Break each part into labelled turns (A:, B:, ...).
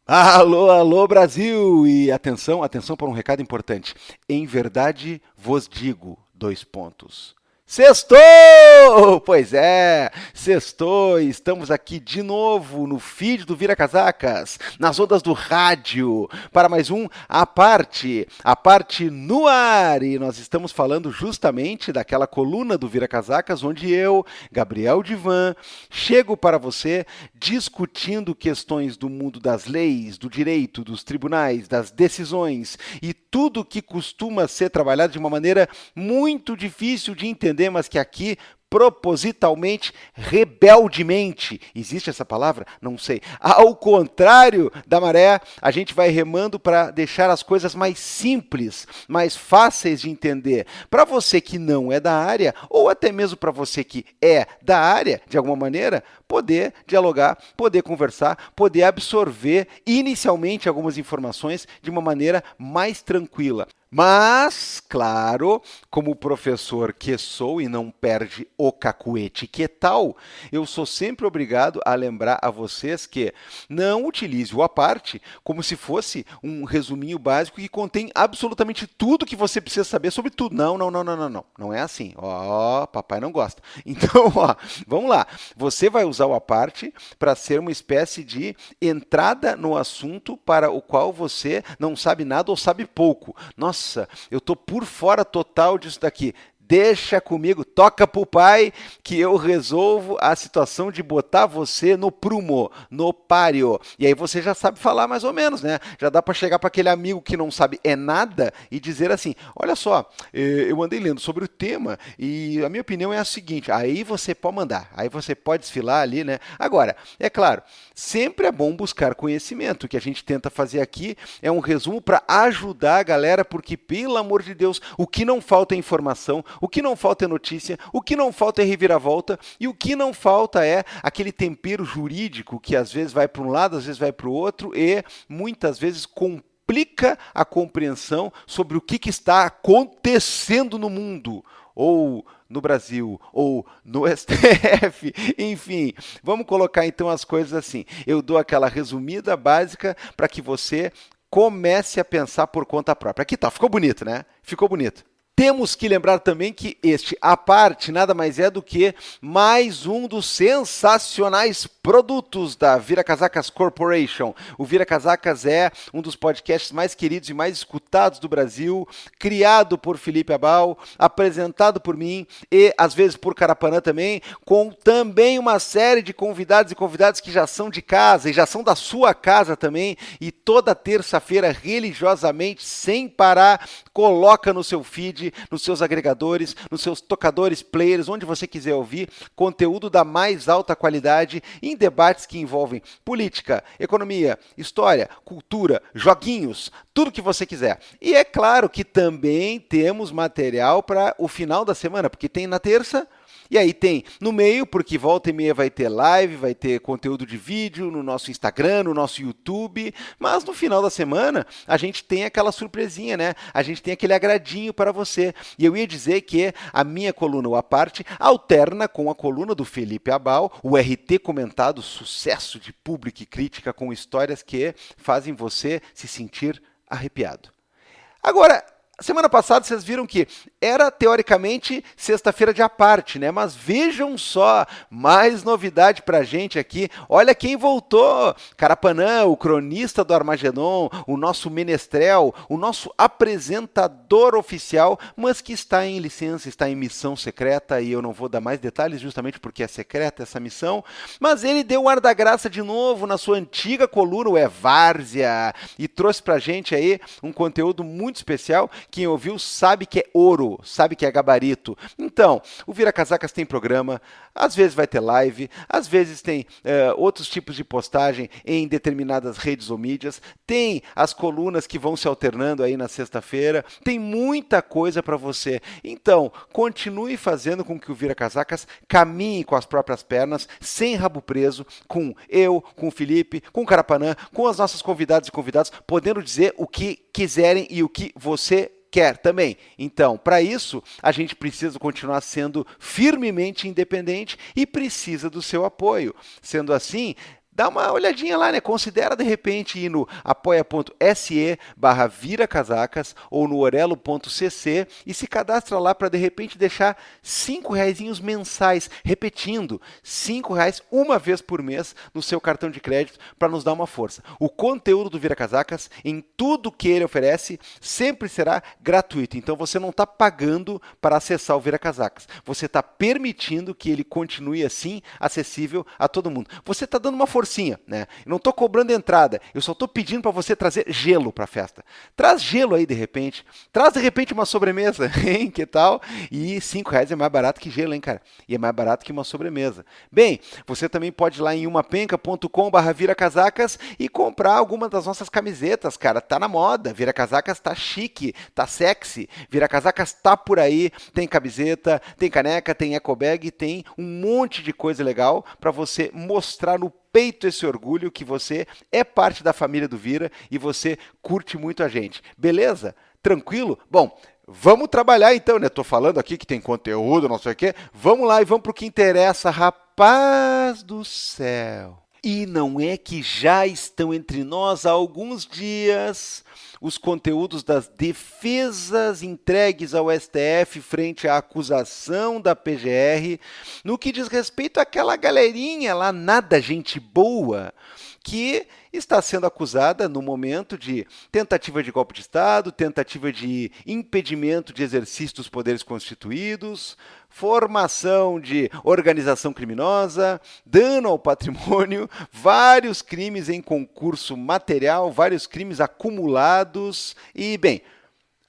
A: Alô, alô, Brasil! E atenção, atenção para um recado importante. Em verdade vos digo, dois pontos. Sextou! Pois é, sextou e estamos aqui de novo no feed do Vira Casacas, nas ondas do rádio, para mais um a parte no ar. E nós estamos falando justamente daquela coluna do Vira Casacas, onde eu, Gabriel Divan, chego para você discutindo questões do mundo das leis, do direito, dos tribunais, das decisões e tudo que costuma ser trabalhado de uma maneira muito difícil de entender, mas que aqui propositalmente, rebeldemente. Existe essa palavra? Não sei. Ao contrário da maré, a gente vai remando para deixar as coisas mais simples, mais fáceis de entender. Para você que não é da área, ou até mesmo para você que é da área, de alguma maneira, poder dialogar, poder conversar, poder absorver inicialmente algumas informações de uma maneira mais tranquila. Mas, claro, como professor que sou e não perde o cacuete que tal, eu sou sempre obrigado a lembrar a vocês que não utilize o à parte como se fosse um resuminho básico que contém absolutamente tudo que você precisa saber sobre tudo. Não, não, não, não, não, não. Não é assim. Ó, papai não gosta. Então, ó, vamos lá. Você vai usar o à parte para ser uma espécie de entrada no assunto para o qual você não sabe nada ou sabe pouco. Nossa, eu tô por fora total disso daqui. Deixa comigo, toca pro pai que eu resolvo a situação de botar você no prumo, no páreo. E aí você já sabe falar mais ou menos, né? Já dá para chegar para aquele amigo que não sabe é nada e dizer assim: olha só, eu andei lendo sobre o tema e a minha opinião é a seguinte. Aí você pode mandar, aí você pode desfilar ali, né? Agora, é claro, sempre é bom buscar conhecimento. O que a gente tenta fazer aqui é um resumo para ajudar a galera, porque, pelo amor de Deus, o que não falta é informação. O que não falta é notícia, o que não falta é reviravolta e o que não falta é aquele tempero jurídico que às vezes vai para um lado, às vezes vai para o outro e muitas vezes complica a compreensão sobre o que está acontecendo no mundo ou no Brasil, ou no STF, enfim, vamos colocar então as coisas assim. Eu dou aquela resumida básica para que você comece a pensar por conta própria. Aqui tá, ficou bonito, né? Ficou bonito. Temos que lembrar também que este à parte nada mais é do que mais um dos sensacionais produtos da Vira Casacas Corporation. O Vira Casacas é um dos podcasts mais queridos e mais escutados do Brasil, criado por Felipe Abal, apresentado por mim e às vezes por Carapanã também, com também uma série de convidados e convidadas que já são de casa e já são da sua casa também, e toda terça-feira religiosamente, sem parar, coloca no seu feed, nos seus agregadores, nos seus tocadores, players, onde você quiser ouvir, conteúdo da mais alta qualidade em debates que envolvem política, economia, história, cultura, joguinhos, tudo que você quiser. E é claro que também temos material para o final da semana, porque tem na terça, e aí tem no meio, porque volta e meia vai ter live, vai ter conteúdo de vídeo no nosso Instagram, no nosso YouTube, mas no final da semana a gente tem aquela surpresinha, né? A gente tem aquele agradinho para você. E eu ia dizer que a minha coluna, o à parte, alterna com a coluna do Felipe Abal, o RT comentado, sucesso de público e crítica com histórias que fazem você se sentir arrepiado. Agora, semana passada vocês viram que era teoricamente sexta-feira de à parte, né? Mas vejam só, mais novidade pra gente aqui. Olha quem voltou! Carapanã, o cronista do Armagedon, o nosso menestrel, o nosso apresentador oficial, mas que está em licença, está em missão secreta, e eu não vou dar mais detalhes justamente porque é secreta essa missão, mas ele deu o ar da graça de novo na sua antiga coluna, o É Várzea, e trouxe pra gente aí um conteúdo muito especial. Quem ouviu sabe que é ouro, sabe que é gabarito. Então, o Vira Casacas tem programa, às vezes vai ter live, às vezes tem outros tipos de postagem em determinadas redes ou mídias, tem as colunas que vão se alternando aí na sexta-feira, tem muita coisa para você. Então, continue fazendo com que o Vira Casacas caminhe com as próprias pernas, sem rabo preso, com eu, com o Felipe, com o Carapanã, com as nossas convidadas e convidados, podendo dizer o que quiserem e o que você quer também. Então, para isso, a gente precisa continuar sendo firmemente independente e precisa do seu apoio. Sendo assim, dá uma olhadinha lá, né? Considera de repente ir no apoia.se/viracasacas ou no orelo.cc e se cadastra lá para de repente deixar R$ 5 mensais, repetindo, R$ 5 uma vez por mês no seu cartão de crédito para nos dar uma força. O conteúdo do Vira Casacas, em tudo que ele oferece, sempre será gratuito. Então você não está pagando para acessar o Vira Casacas. Você está permitindo que ele continue assim, acessível a todo mundo. Você está dando uma forcinha, né? Eu não estou cobrando entrada, eu só estou pedindo para você trazer gelo para a festa. Traz gelo aí de repente. Traz de repente uma sobremesa, hein? Que tal? E R$ 5 é mais barato que gelo, hein, cara? E é mais barato que uma sobremesa. Bem, você também pode ir lá em umapenca.com/viracasacas e comprar alguma das nossas camisetas, cara. Tá na moda. Vira Casacas tá chique, tá sexy. Vira Casacas tá por aí. Tem camiseta, tem caneca, tem ecobag, tem um monte de coisa legal para você mostrar no peito esse orgulho que você é parte da família do Vira e você curte muito a gente. Beleza? Tranquilo? Bom, vamos trabalhar então, né? Tô falando aqui que tem conteúdo, não sei o quê. Vamos lá e vamos pro que interessa, rapaz do céu. E não é que já estão entre nós há alguns dias os conteúdos das defesas entregues ao STF frente à acusação da PGR no que diz respeito àquela galerinha lá, nada gente boa, que está sendo acusada no momento de tentativa de golpe de Estado, tentativa de impedimento de exercício dos poderes constituídos, formação de organização criminosa, dano ao patrimônio, vários crimes em concurso material, vários crimes acumulados e, bem,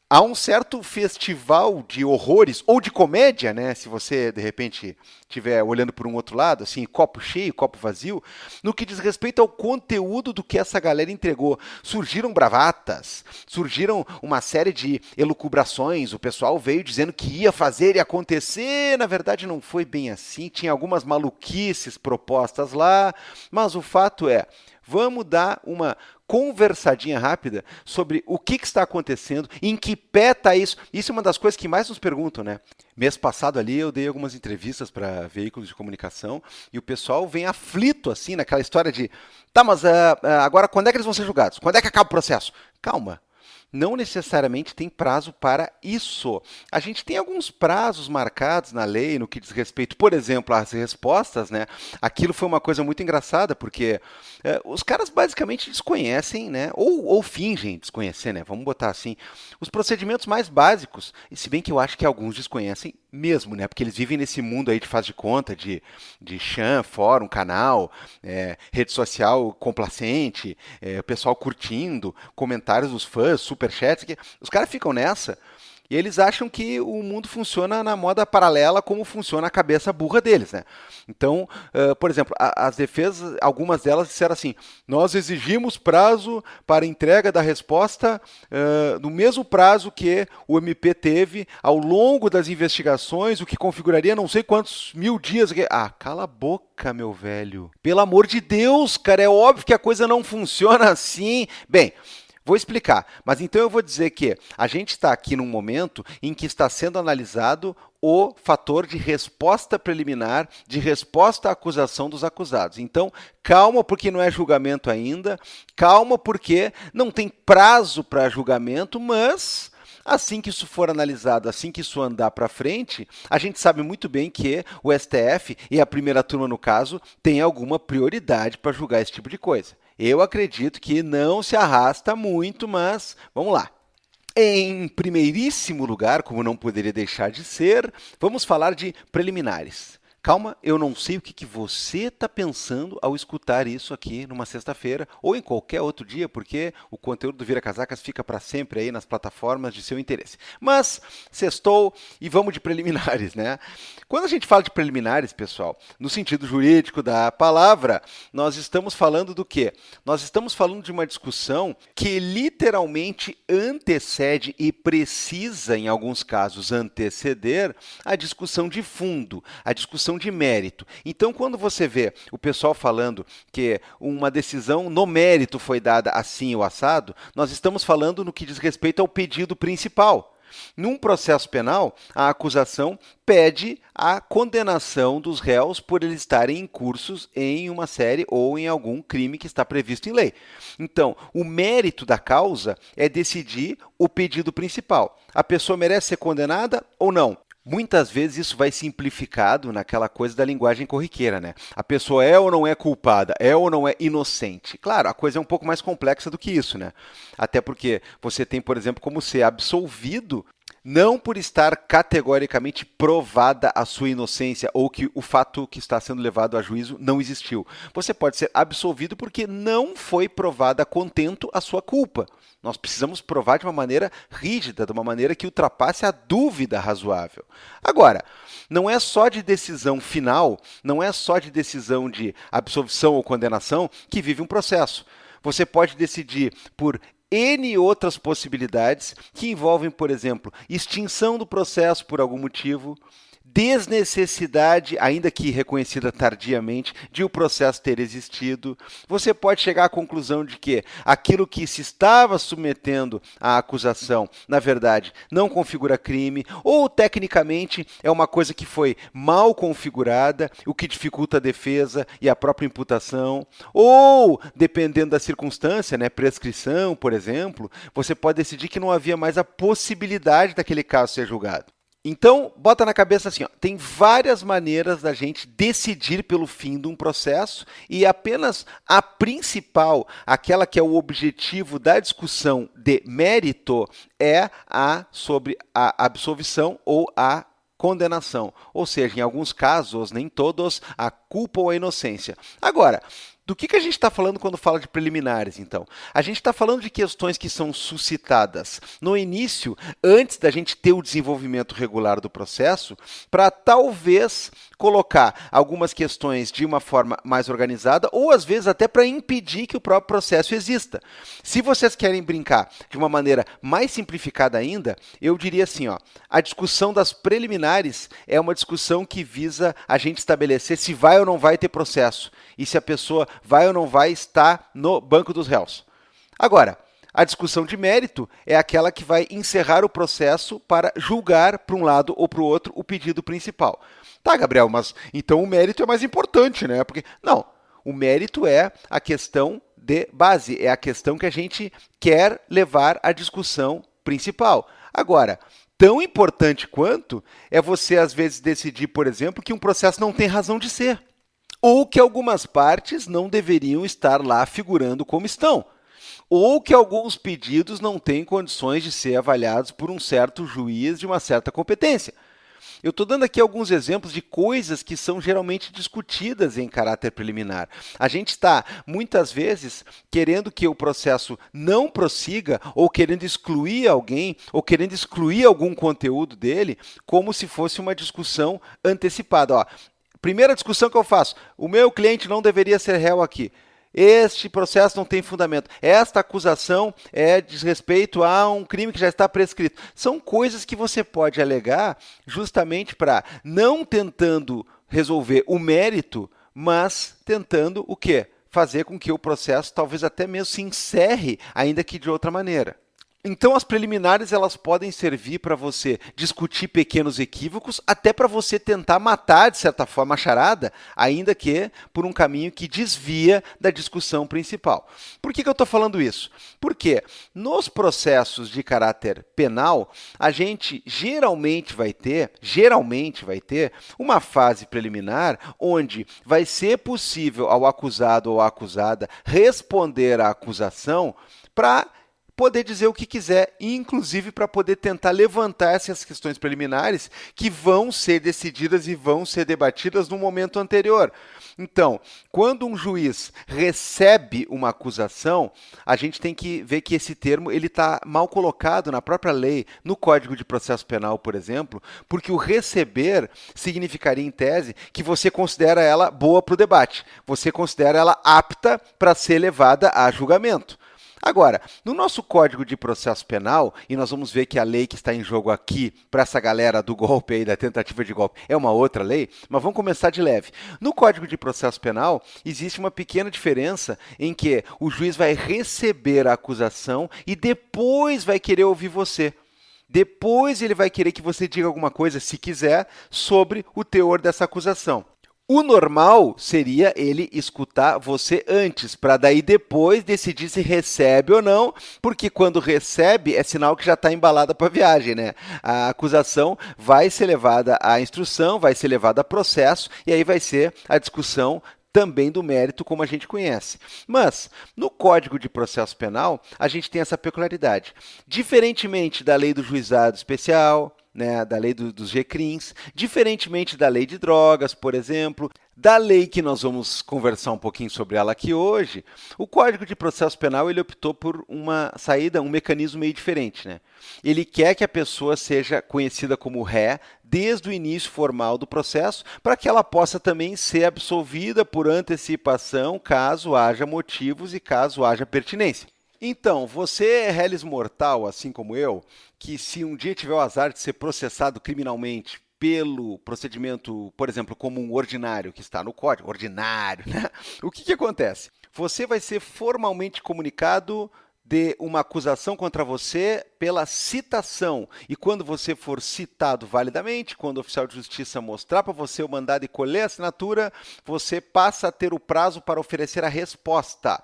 A: há um certo festival de horrores, ou de comédia, né? Se você, de repente, estiver olhando por um outro lado, assim, copo cheio, copo vazio, no que diz respeito ao conteúdo do que essa galera entregou. Surgiram bravatas, surgiram uma série de elucubrações, o pessoal veio dizendo que ia fazer e acontecer, na verdade não foi bem assim, tinha algumas maluquices propostas lá, mas o fato é, vamos dar uma conversadinha rápida sobre o que está acontecendo, em que pé está isso. Isso é uma das coisas que mais nos perguntam, né? Mês passado ali eu dei algumas entrevistas para veículos de comunicação e o pessoal vem aflito, assim, naquela história de tá, mas agora quando é que eles vão ser julgados? Quando é que acaba o processo? Calma. Não necessariamente tem prazo para isso. A gente tem alguns prazos marcados na lei no que diz respeito, por exemplo, às respostas, né? Aquilo foi uma coisa muito engraçada, porque os caras basicamente desconhecem, né? Ou fingem desconhecer, né? Vamos botar assim, os procedimentos mais básicos, e se bem que eu acho que alguns desconhecem mesmo, né? Porque eles vivem nesse mundo aí de faz de conta, de chan, fórum, canal, rede social complacente, o pessoal curtindo, comentários dos fãs, superchats, que os caras ficam nessa e eles acham que o mundo funciona na moda paralela como funciona a cabeça burra deles, né? Então, por exemplo, as defesas, algumas delas disseram assim, nós exigimos prazo para entrega da resposta no mesmo prazo que o MP teve ao longo das investigações, o que configuraria não sei quantos mil dias. Ah, cala a boca, meu velho. Pelo amor de Deus, cara, é óbvio que a coisa não funciona assim. Bem, vou explicar, mas então eu vou dizer que a gente está aqui num momento em que está sendo analisado o fator de resposta preliminar, de resposta à acusação dos acusados. Então, calma porque não é julgamento ainda, calma porque não tem prazo para julgamento, mas assim que isso for analisado, assim que isso andar para frente, a gente sabe muito bem que o STF, e a primeira turma no caso, tem alguma prioridade para julgar esse tipo de coisa. Eu acredito que não se arrasta muito, mas vamos lá. Em primeiríssimo lugar, como não poderia deixar de ser, vamos falar de preliminares. Calma, eu não sei o que você está pensando ao escutar isso aqui numa sexta-feira ou em qualquer outro dia, porque o conteúdo do Vira Casacas fica para sempre aí nas plataformas de seu interesse. Mas, sextou e vamos de preliminares, né? Quando a gente fala de preliminares, pessoal, no sentido jurídico da palavra, nós estamos falando do quê? Nós estamos falando de uma discussão que literalmente antecede e precisa, em alguns casos, anteceder a discussão de fundo, a discussão de mérito. Então, quando você vê o pessoal falando que uma decisão no mérito foi dada assim ou assado, nós estamos falando no que diz respeito ao pedido principal. Num processo penal, a acusação pede a condenação dos réus por eles estarem incursos em uma série ou em algum crime que está previsto em lei. Então, o mérito da causa é decidir o pedido principal. A pessoa merece ser condenada ou não? Muitas vezes isso vai simplificado naquela coisa da linguagem corriqueira, né? A pessoa é ou não é culpada, é ou não é inocente. Claro, a coisa é um pouco mais complexa do que isso, né? Até porque você tem, por exemplo, como ser absolvido não por estar categoricamente provada a sua inocência ou que o fato que está sendo levado a juízo não existiu. Você pode ser absolvido porque não foi provada a contento a sua culpa. Nós precisamos provar de uma maneira rígida, de uma maneira que ultrapasse a dúvida razoável. Agora, não é só de decisão final, não é só de decisão de absolvição ou condenação que vive um processo. Você pode decidir por N outras possibilidades que envolvem, por exemplo, extinção do processo por algum motivo, desnecessidade, ainda que reconhecida tardiamente, de o processo ter existido. Você pode chegar à conclusão de que aquilo que se estava submetendo à acusação, na verdade, não configura crime, ou tecnicamente é uma coisa que foi mal configurada, o que dificulta a defesa e a própria imputação, ou, dependendo da circunstância, né, prescrição, por exemplo, você pode decidir que não havia mais a possibilidade daquele caso ser julgado. Então, bota na cabeça assim, ó, tem várias maneiras da gente decidir pelo fim de um processo e apenas a principal, aquela que é o objetivo da discussão de mérito, é a sobre a absolvição ou a condenação. Ou seja, em alguns casos, nem todos, a culpa ou a inocência. Agora, do que a gente está falando quando fala de preliminares, então? A gente está falando de questões que são suscitadas no início, antes da gente ter o desenvolvimento regular do processo, para talvez colocar algumas questões de uma forma mais organizada ou, às vezes, até para impedir que o próprio processo exista. Se vocês querem brincar de uma maneira mais simplificada ainda, eu diria assim, ó, a discussão das preliminares é uma discussão que visa a gente estabelecer se vai ou não vai ter processo e se a pessoa vai ou não vai estar no banco dos réus. Agora, a discussão de mérito é aquela que vai encerrar o processo para julgar para um lado ou para o outro o pedido principal. Tá, Gabriel, mas então o mérito é mais importante, né? Porque não, o mérito é a questão de base, é a questão que a gente quer levar à discussão principal. Agora, tão importante quanto é você às vezes decidir, por exemplo, que um processo não tem razão de ser, ou que algumas partes não deveriam estar lá figurando como estão, ou que alguns pedidos não têm condições de ser avaliados por um certo juiz de uma certa competência. Eu estou dando aqui alguns exemplos de coisas que são geralmente discutidas em caráter preliminar. A gente está, muitas vezes, querendo que o processo não prossiga, ou querendo excluir alguém, ou querendo excluir algum conteúdo dele, como se fosse uma discussão antecipada. Ó, primeira discussão que eu faço, o meu cliente não deveria ser réu aqui. Este processo não tem fundamento. Esta acusação diz respeito a um crime que já está prescrito. São coisas que você pode alegar justamente para não tentando resolver o mérito, mas tentando o quê? Fazer com que o processo talvez até mesmo se encerre, ainda que de outra maneira. Então, as preliminares elas podem servir para você discutir pequenos equívocos, até para você tentar matar, de certa forma, a charada, ainda que por um caminho que desvia da discussão principal. Por que eu estou falando isso? Porque nos processos de caráter penal, a gente geralmente vai ter uma fase preliminar onde vai ser possível ao acusado ou à acusada responder à acusação para poder dizer o que quiser, inclusive para poder tentar levantar essas questões preliminares que vão ser decididas e vão ser debatidas no momento anterior. Então, quando um juiz recebe uma acusação, a gente tem que ver que esse termo ele está mal colocado na própria lei, no Código de Processo Penal, por exemplo, porque o receber significaria, em tese, que você considera ela boa para o debate, você considera ela apta para ser levada a julgamento. Agora, no nosso Código de Processo Penal, e nós vamos ver que a lei que está em jogo aqui, para essa galera do golpe aí, da tentativa de golpe, é uma outra lei, mas vamos começar de leve. No Código de Processo Penal, existe uma pequena diferença em que o juiz vai receber a acusação e depois vai querer ouvir você. Depois ele vai querer que você diga alguma coisa, se quiser, sobre o teor dessa acusação. O normal seria ele escutar você antes, para daí depois decidir se recebe ou não, porque quando recebe é sinal que já está embalada para a viagem, né? A acusação vai ser levada à instrução, vai ser levada a processo, e aí vai ser a discussão também do mérito, como a gente conhece. Mas, no Código de Processo Penal, a gente tem essa peculiaridade. Diferentemente da lei do juizado especial, né, da lei dos GCRIMs, diferentemente da lei de drogas, por exemplo, da lei que nós vamos conversar um pouquinho sobre ela aqui hoje, o Código de Processo Penal ele optou por uma saída, um mecanismo meio diferente, né? Ele quer que a pessoa seja conhecida como ré desde o início formal do processo, para que ela possa também ser absolvida por antecipação, caso haja motivos e caso haja pertinência. Então, você é réis mortal, assim como eu, que se um dia tiver o azar de ser processado criminalmente pelo procedimento, por exemplo, comum ordinário que está no código, ordinário, né? O que acontece? Você vai ser formalmente comunicado de uma acusação contra você pela citação. E quando você for citado validamente, quando o oficial de justiça mostrar para você o mandado e colher a assinatura, você passa a ter o prazo para oferecer a resposta.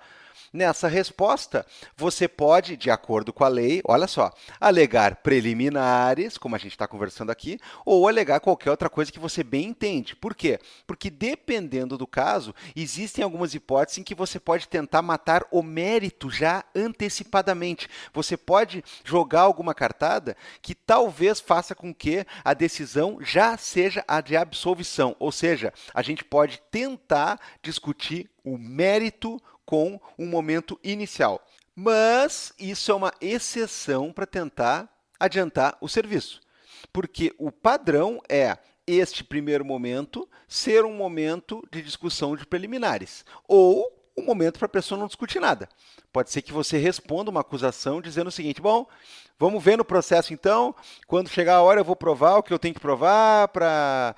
A: Nessa resposta, você pode, de acordo com a lei, olha só, alegar preliminares, como a gente está conversando aqui, ou alegar qualquer outra coisa que você bem entende. Por quê? Porque dependendo do caso, existem algumas hipóteses em que você pode tentar matar o mérito já antecipadamente. Você pode jogar alguma cartada que talvez faça com que a decisão já seja a de absolvição. Ou seja, a gente pode tentar discutir o mérito com um momento inicial. Mas isso é uma exceção para tentar adiantar o serviço. Porque o padrão é este primeiro momento ser um momento de discussão de preliminares. Ou um momento para a pessoa não discutir nada. Pode ser que você responda uma acusação dizendo o seguinte, bom, vamos ver no processo então, quando chegar a hora eu vou provar o que eu tenho que provar para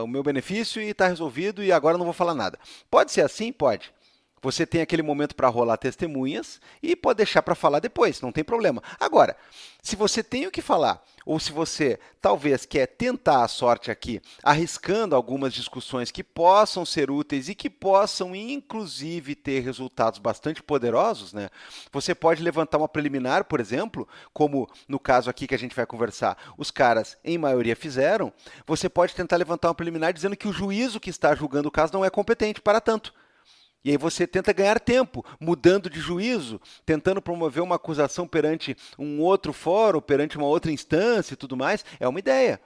A: o meu benefício e está resolvido e agora não vou falar nada. Pode ser assim? Pode. Você tem aquele momento para rolar testemunhas e pode deixar para falar depois, não tem problema. Agora, se você tem o que falar, ou se você talvez quer tentar a sorte aqui, arriscando algumas discussões que possam ser úteis e que possam, inclusive, ter resultados bastante poderosos, né? Você pode levantar uma preliminar, por exemplo, como no caso aqui que a gente vai conversar, os caras, em maioria, fizeram. Você pode tentar levantar uma preliminar dizendo que o juízo que está julgando o caso não é competente para tanto. E aí você tenta ganhar tempo, mudando de juízo, tentando promover uma acusação perante um outro fórum, perante uma outra instância e tudo mais. É uma ideia.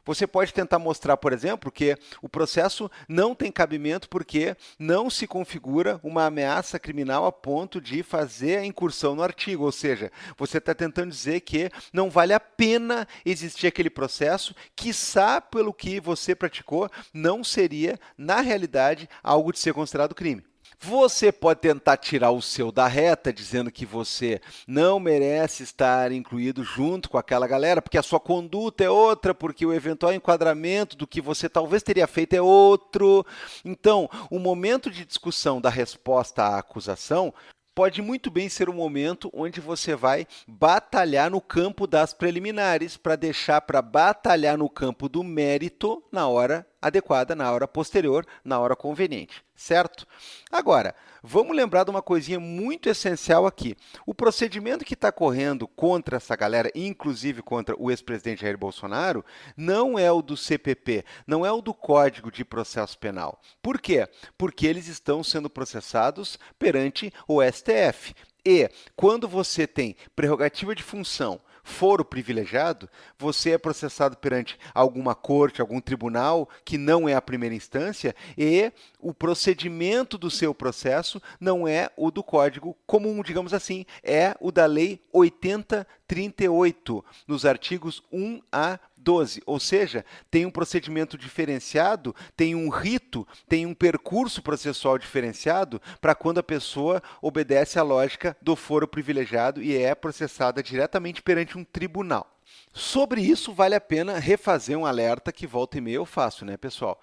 A: Você pode tentar mostrar, por exemplo, que o processo não tem cabimento porque não se configura uma ameaça criminal a ponto de fazer a incursão no artigo. Ou seja, você está tentando dizer que não vale a pena existir aquele processo, quiçá pelo que você praticou, não seria, na realidade, algo de ser considerado crime. Você pode tentar tirar o seu da reta, dizendo que você não merece estar incluído junto com aquela galera, porque a sua conduta é outra, porque o eventual enquadramento do que você talvez teria feito é outro. Então, o momento de discussão da resposta à acusação pode muito bem ser um momento onde você vai batalhar no campo das preliminares para deixar para batalhar no campo do mérito na hora adequada, na hora posterior, na hora conveniente, certo? Agora, vamos lembrar de uma coisinha muito essencial aqui. O procedimento que está correndo contra essa galera, inclusive contra o ex-presidente Jair Bolsonaro, não é o do CPP, não é o do Código de Processo Penal. Por quê? Porque eles estão sendo processados perante o STF. E quando você tem prerrogativa de função, foro privilegiado, você é processado perante alguma corte, algum tribunal, que não é a primeira instância, e o procedimento do seu processo não é o do Código comum, digamos assim, é o da Lei 8038, nos artigos 1 a 12, ou seja, tem um procedimento diferenciado, tem um rito, tem um percurso processual diferenciado para quando a pessoa obedece à lógica do foro privilegiado e é processada diretamente perante um tribunal. Sobre isso, vale a pena refazer um alerta que volta e meia eu faço, né, pessoal?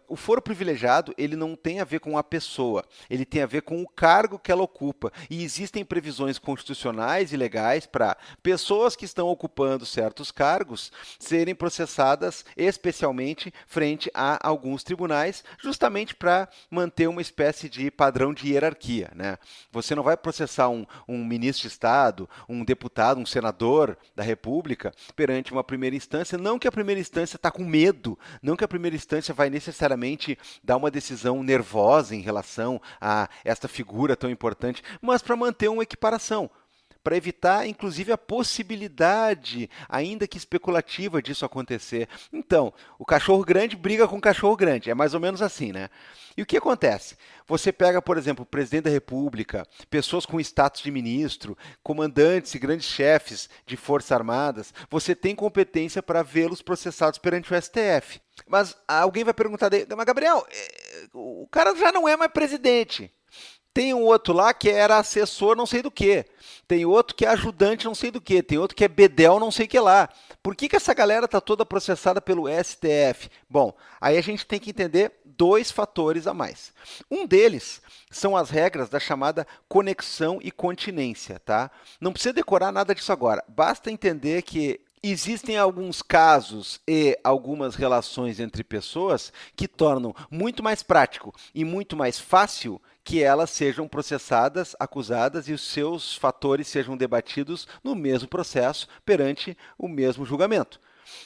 A: O foro privilegiado, ele não tem a ver com a pessoa, ele tem a ver com o cargo que ela ocupa. E existem previsões constitucionais e legais para pessoas que estão ocupando certos cargos serem processadas especialmente frente a alguns tribunais, justamente para manter uma espécie de padrão de hierarquia, né? Você não vai processar um ministro de Estado, um deputado, um senador da República perante uma primeira instância, não que a primeira instância está com medo, não que a primeira instância vai necessariamente dar uma decisão nervosa em relação a esta figura tão importante, mas para manter uma equiparação, para evitar, inclusive, a possibilidade, ainda que especulativa, disso acontecer. Então, o cachorro grande briga com o cachorro grande, é mais ou menos assim, né? E o que acontece? Você pega, por exemplo, o presidente da República, pessoas com status de ministro, comandantes e grandes chefes de forças armadas, você tem competência para vê-los processados perante o STF. Mas alguém vai perguntar, mas Gabriel, o cara já não é mais presidente. Tem um outro lá que era assessor não sei do que. Tem outro que é ajudante não sei do que. Tem outro que é bedel não sei o que lá. Por que essa galera está toda processada pelo STF? Bom, aí a gente tem que entender dois fatores a mais. Um deles são as regras da chamada conexão e continência, tá? Não precisa decorar nada disso agora. Basta entender que existem alguns casos e algumas relações entre pessoas que tornam muito mais prático e muito mais fácil que elas sejam processadas, acusadas e os seus fatores sejam debatidos no mesmo processo perante o mesmo julgamento.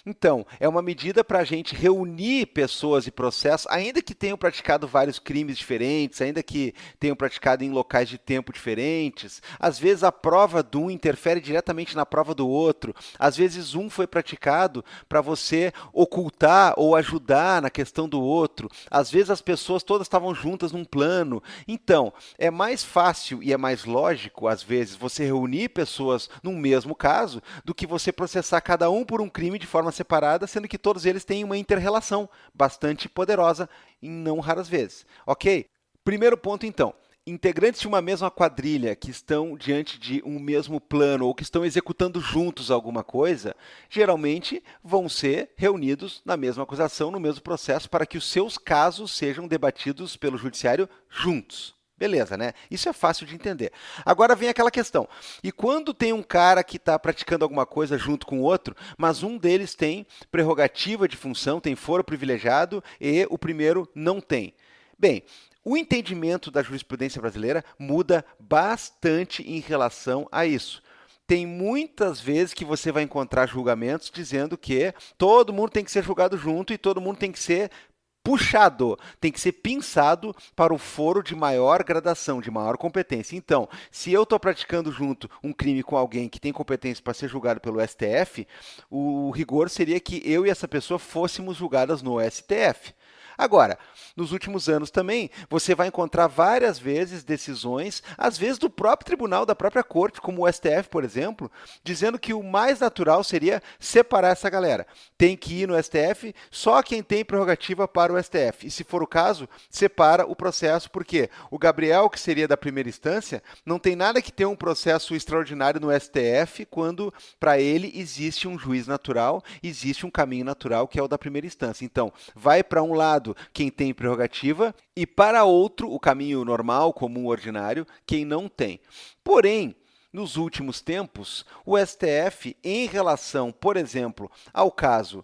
A: Então, é uma medida para a gente reunir pessoas e processos, ainda que tenham praticado vários crimes diferentes, ainda que tenham praticado em locais de tempo diferentes. Às vezes a prova de um interfere diretamente na prova do outro. Às vezes um foi praticado para você ocultar ou ajudar na questão do outro. Às vezes as pessoas todas estavam juntas num plano. Então, é mais fácil e é mais lógico, às vezes, você reunir pessoas num mesmo caso do que você processar cada um por um crime de forma separada, sendo que todos eles têm uma inter-relação bastante poderosa, em não raras vezes. Ok? Primeiro ponto, então. Integrantes de uma mesma quadrilha que estão diante de um mesmo plano ou que estão executando juntos alguma coisa, geralmente vão ser reunidos na mesma acusação, no mesmo processo, para que os seus casos sejam debatidos pelo judiciário juntos. Beleza, né? Isso é fácil de entender. Agora vem aquela questão. E quando tem um cara que está praticando alguma coisa junto com o outro, mas um deles tem prerrogativa de função, tem foro privilegiado e o primeiro não tem? Bem, o entendimento da jurisprudência brasileira muda bastante em relação a isso. Tem muitas vezes que você vai encontrar julgamentos dizendo que todo mundo tem que ser julgado junto e todo mundo tem que ser puxado, tem que ser pinçado para o foro de maior gradação, de maior competência. Então, se eu estou praticando junto um crime com alguém que tem competência para ser julgado pelo STF, o rigor seria que eu e essa pessoa fôssemos julgadas no STF. Agora, nos últimos anos também, você vai encontrar várias vezes decisões, às vezes do próprio tribunal, da própria corte, como o STF, por exemplo, dizendo que o mais natural seria separar essa galera. Tem que ir no STF só quem tem prerrogativa para o STF. E se for o caso, separa o processo, porque o Gabriel, que seria da primeira instância, não tem nada que ter um processo extraordinário no STF, quando para ele existe um juiz natural, existe um caminho natural, que é o da primeira instância. Então, vai para um lado quem tem prerrogativa e para outro, o caminho normal, comum, ordinário, quem não tem. Porém, nos últimos tempos, o STF, em relação, por exemplo, ao caso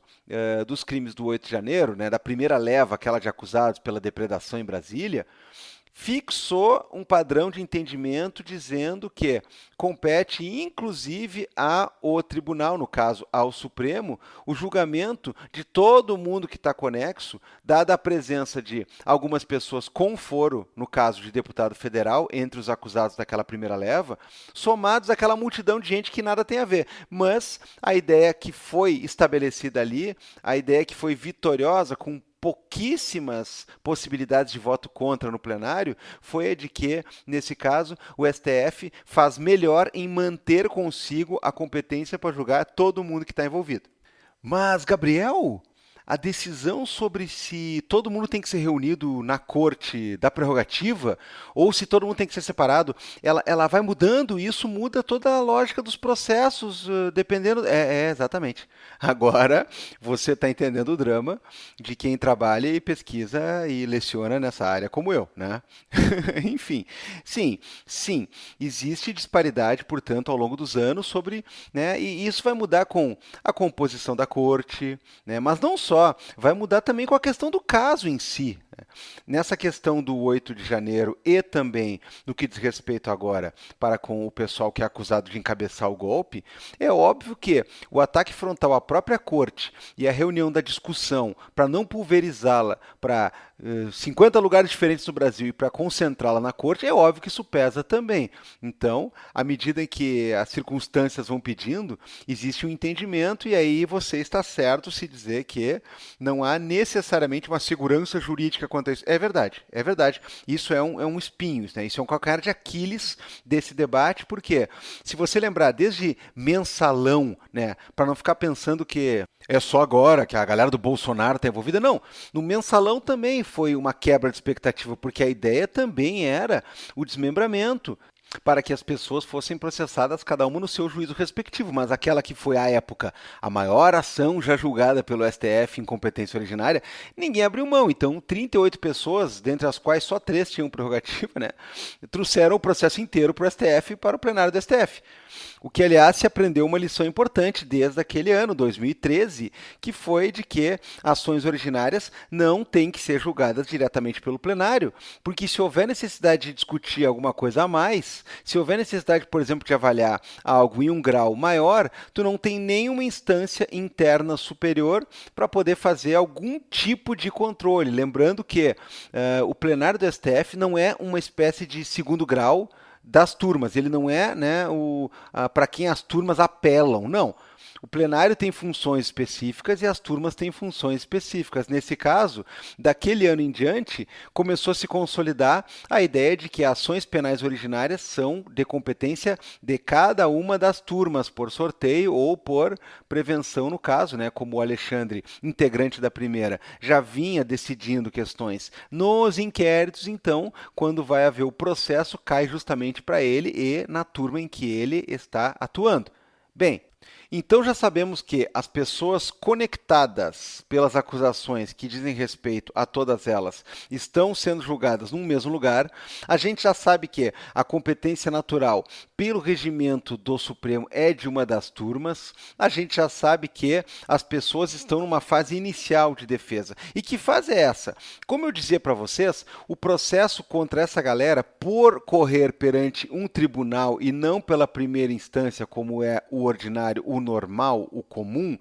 A: dos crimes do 8 de janeiro, né, da primeira leva, aquela de acusados pela depredação em Brasília, fixou um padrão de entendimento dizendo que compete, inclusive, ao tribunal, no caso, ao Supremo, o julgamento de todo mundo que está conexo, dada a presença de algumas pessoas com foro, no caso de deputado federal, entre os acusados daquela primeira leva, somados àquela multidão de gente que nada tem a ver. Mas a ideia que foi estabelecida ali, a ideia que foi vitoriosa, com pouquíssimas possibilidades de voto contra no plenário, foi a de que, nesse caso, o STF faz melhor em manter consigo a competência para julgar todo mundo que está envolvido. Mas, Gabriel, a decisão sobre se todo mundo tem que ser reunido na corte da prerrogativa ou se todo mundo tem que ser separado, ela vai mudando e isso muda toda a lógica dos processos, dependendo. Exatamente. Agora você está entendendo o drama de quem trabalha e pesquisa e leciona nessa área como eu, né? Enfim, sim, existe disparidade, portanto, ao longo dos anos sobre, né, e isso vai mudar com a composição da corte, né, mas não só, vai mudar também com a questão do caso em si. Né? Nessa questão do 8 de janeiro e também no que diz respeito agora para com o pessoal que é acusado de encabeçar o golpe, é óbvio que o ataque frontal à própria corte e a reunião da discussão para não pulverizá-la para 50 lugares diferentes no Brasil e para concentrá-la na corte, é óbvio que isso pesa também. Então, à medida em que as circunstâncias vão pedindo, existe um entendimento e aí você está certo se dizer que não há necessariamente uma segurança jurídica quanto a isso. É verdade, é verdade. Isso é um espinho, né? Isso é um calcanhar de Aquiles desse debate, porque se você lembrar desde mensalão, né, para não ficar pensando que é só agora que a galera do Bolsonaro está envolvida. Não, no mensalão também foi uma quebra de expectativa, porque a ideia também era o desmembramento para que as pessoas fossem processadas cada uma no seu juízo respectivo, mas aquela que foi à época a maior ação já julgada pelo STF em competência originária, ninguém abriu mão. Então, 38 pessoas, dentre as quais só 3 tinham prerrogativa, né, trouxeram o processo inteiro para o STF e para o plenário do STF. O que, aliás, se aprendeu uma lição importante desde aquele ano, 2013, que foi de que ações originárias não têm que ser julgadas diretamente pelo plenário, porque se houver necessidade de discutir alguma coisa a mais, se houver necessidade, por exemplo, de avaliar algo em um grau maior, tu não tem nenhuma instância interna superior para poder fazer algum tipo de controle. Lembrando que o plenário do STF não é uma espécie de segundo grau das turmas. Ele não é, né, para quem as turmas apelam, não. O plenário tem funções específicas e as turmas têm funções específicas. Nesse caso, daquele ano em diante, começou a se consolidar a ideia de que ações penais originárias são de competência de cada uma das turmas, por sorteio ou por prevenção, no caso, né, como o Alexandre, integrante da primeira, já vinha decidindo questões nos inquéritos, então, quando vai haver o processo, cai justamente para ele e na turma em que ele está atuando. Bem, então já sabemos que as pessoas conectadas pelas acusações que dizem respeito a todas elas estão sendo julgadas num mesmo lugar. A gente já sabe que a competência natural pelo regimento do Supremo é de uma das turmas. A gente já sabe que as pessoas estão numa fase inicial de defesa. E que fase é essa? Como eu dizia para vocês, o processo contra essa galera, por correr perante um tribunal e não pela primeira instância, como é o ordinário, o normal, o comum,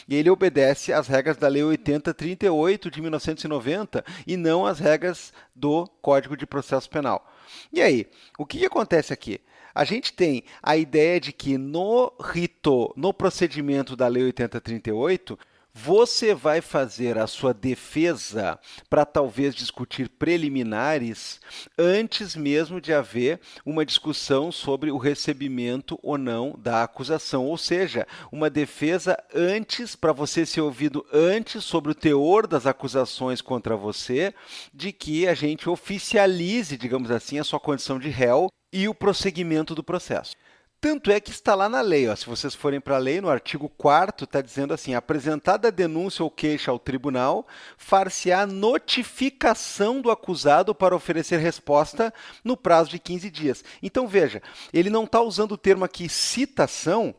A: ele obedece às regras da Lei 8038 de 1990 e não às regras do Código de Processo Penal. E aí, o que acontece aqui? A gente tem a ideia de que no rito, no procedimento da Lei 8038, você vai fazer a sua defesa para talvez discutir preliminares antes mesmo de haver uma discussão sobre o recebimento ou não da acusação. Ou seja, uma defesa antes, para você ser ouvido antes sobre o teor das acusações contra você, de que a gente oficialize, digamos assim, a sua condição de réu e o prosseguimento do processo. Tanto é que está lá na lei, ó, se vocês forem para a lei, no artigo 4º, está dizendo assim, apresentada a denúncia ou queixa ao tribunal, far-se-á notificação do acusado para oferecer resposta no prazo de 15 dias. Então, veja, ele não está usando o termo aqui citação,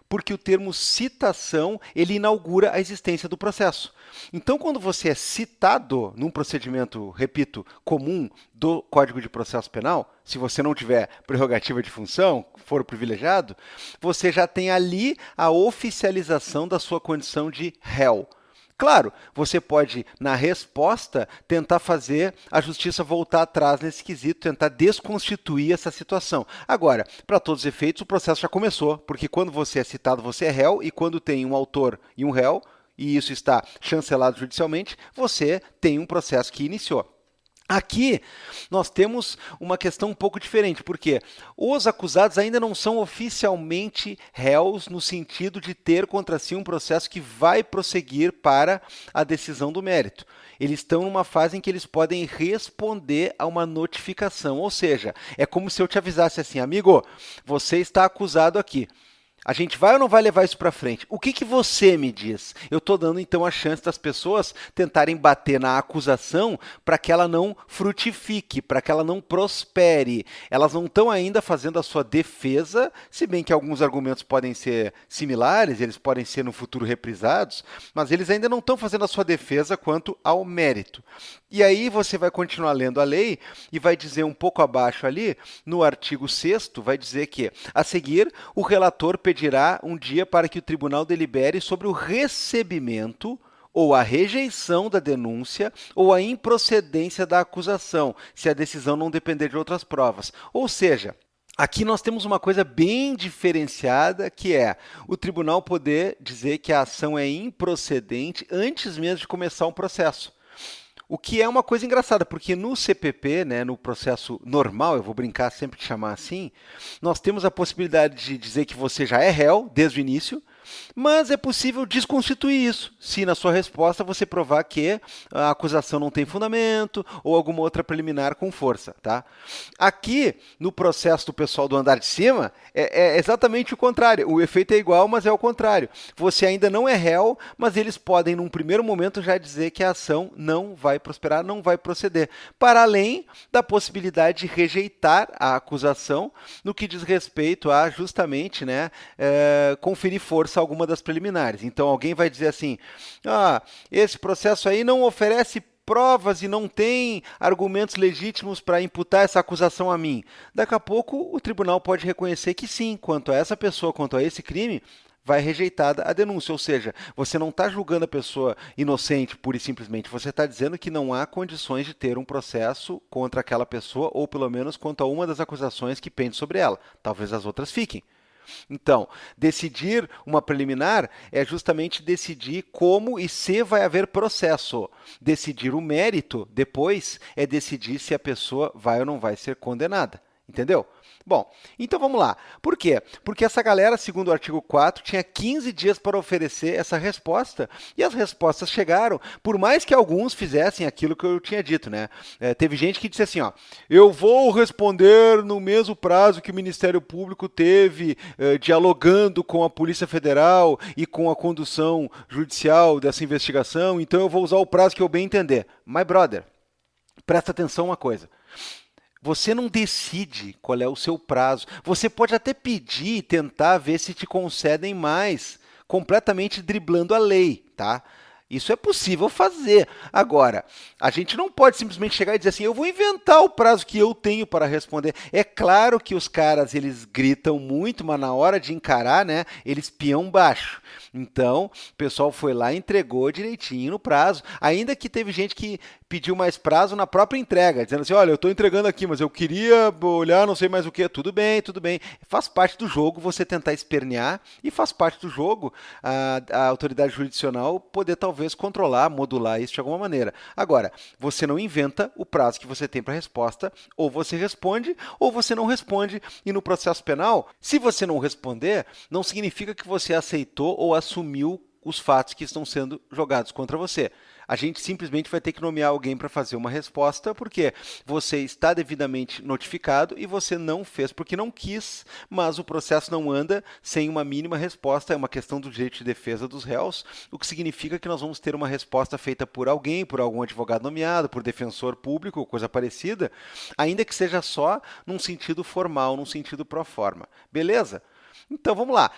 A: porque o termo citação, ele inaugura a existência do processo. Então, quando você é citado num procedimento, repito, comum do Código de Processo Penal, se você não tiver prerrogativa de função, for privilegiado, você já tem ali a oficialização da sua condição de réu. Claro, você pode, na resposta, tentar fazer a justiça voltar atrás nesse quesito, tentar desconstituir essa situação. Agora, para todos os efeitos, o processo já começou, porque quando você é citado, você é réu, e quando tem um autor e um réu, e isso está chancelado judicialmente, você tem um processo que iniciou. Aqui nós temos uma questão um pouco diferente, porque os acusados ainda não são oficialmente réus no sentido de ter contra si um processo que vai prosseguir para a decisão do mérito. Eles estão numa fase em que eles podem responder a uma notificação, ou seja, é como se eu te avisasse assim, amigo, você está acusado aqui. A gente vai ou não vai levar isso para frente? O que você me diz? Eu estou dando então a chance das pessoas tentarem bater na acusação para que ela não frutifique, para que ela não prospere. Elas não estão ainda fazendo a sua defesa, se bem que alguns argumentos podem ser similares, eles podem ser no futuro reprisados, mas eles ainda não estão fazendo a sua defesa quanto ao mérito. E aí você vai continuar lendo a lei e vai dizer um pouco abaixo ali, no artigo 6º, vai dizer que, a seguir, o relator pedirá um dia para que o tribunal delibere sobre o recebimento ou a rejeição da denúncia ou a improcedência da acusação, se a decisão não depender de outras provas. Ou seja, aqui nós temos uma coisa bem diferenciada, que é o tribunal poder dizer que a ação é improcedente antes mesmo de começar um processo. O que é uma coisa engraçada, porque no CPP, né, no processo normal, eu vou brincar sempre de chamar assim, nós temos a possibilidade de dizer que você já é réu desde o início, mas é possível desconstituir isso, se na sua resposta você provar que a acusação não tem fundamento ou alguma outra preliminar com força. Tá? Aqui, no processo do pessoal do andar de cima, é exatamente o contrário. O efeito é igual, mas é o contrário. Você ainda não é réu, mas eles podem, num primeiro momento, já dizer que a ação não vai prosperar, não vai proceder, para além da possibilidade de rejeitar a acusação no que diz respeito a, justamente, né, conferir força a alguma das preliminares. Então, alguém vai dizer assim, esse processo aí não oferece provas e não tem argumentos legítimos para imputar essa acusação a mim. Daqui a pouco, o tribunal pode reconhecer que sim, quanto a essa pessoa, quanto a esse crime, vai rejeitada a denúncia. Ou seja, você não está julgando a pessoa inocente pura e simplesmente, você está dizendo que não há condições de ter um processo contra aquela pessoa, ou pelo menos quanto a uma das acusações que pende sobre ela. Talvez as outras fiquem. Então, decidir uma preliminar é justamente decidir como e se vai haver processo. Decidir o mérito, depois, é decidir se a pessoa vai ou não vai ser condenada. Entendeu? Bom, então vamos lá. Por quê? Porque essa galera, segundo o artigo 4, tinha 15 dias para oferecer essa resposta, e as respostas chegaram, por mais que alguns fizessem aquilo que eu tinha dito, né? Teve gente que disse assim, eu vou responder no mesmo prazo que o Ministério Público teve, dialogando com a Polícia Federal e com a condução judicial dessa investigação, então eu vou usar o prazo que eu bem entender. My brother, presta atenção uma coisa. Você não decide qual é o seu prazo. Você pode até pedir e tentar ver se te concedem mais, completamente driblando a lei, tá? Isso é possível fazer. Agora, a gente não pode simplesmente chegar e dizer assim, eu vou inventar o prazo que eu tenho para responder. É claro que os caras, eles gritam muito, mas na hora de encarar, né, eles piam baixo. Então, o pessoal foi lá e entregou direitinho no prazo, ainda que teve gente que pediu mais prazo na própria entrega, dizendo assim, olha, eu estou entregando aqui, mas eu queria olhar não sei mais o que. Tudo bem, tudo bem. Faz parte do jogo você tentar espernear e faz parte do jogo a autoridade jurisdicional poder talvez controlar, modular isso de alguma maneira. Agora, você não inventa o prazo que você tem para resposta, ou você responde, ou você não responde. E no processo penal, se você não responder, não significa que você aceitou ou assumiu os fatos que estão sendo jogados contra você. A gente simplesmente vai ter que nomear alguém para fazer uma resposta, porque você está devidamente notificado e você não fez porque não quis, mas o processo não anda sem uma mínima resposta, é uma questão do direito de defesa dos réus, o que significa que nós vamos ter uma resposta feita por alguém, por algum advogado nomeado, por defensor público, coisa parecida, ainda que seja só num sentido formal, num sentido pro forma. Beleza? Então vamos lá.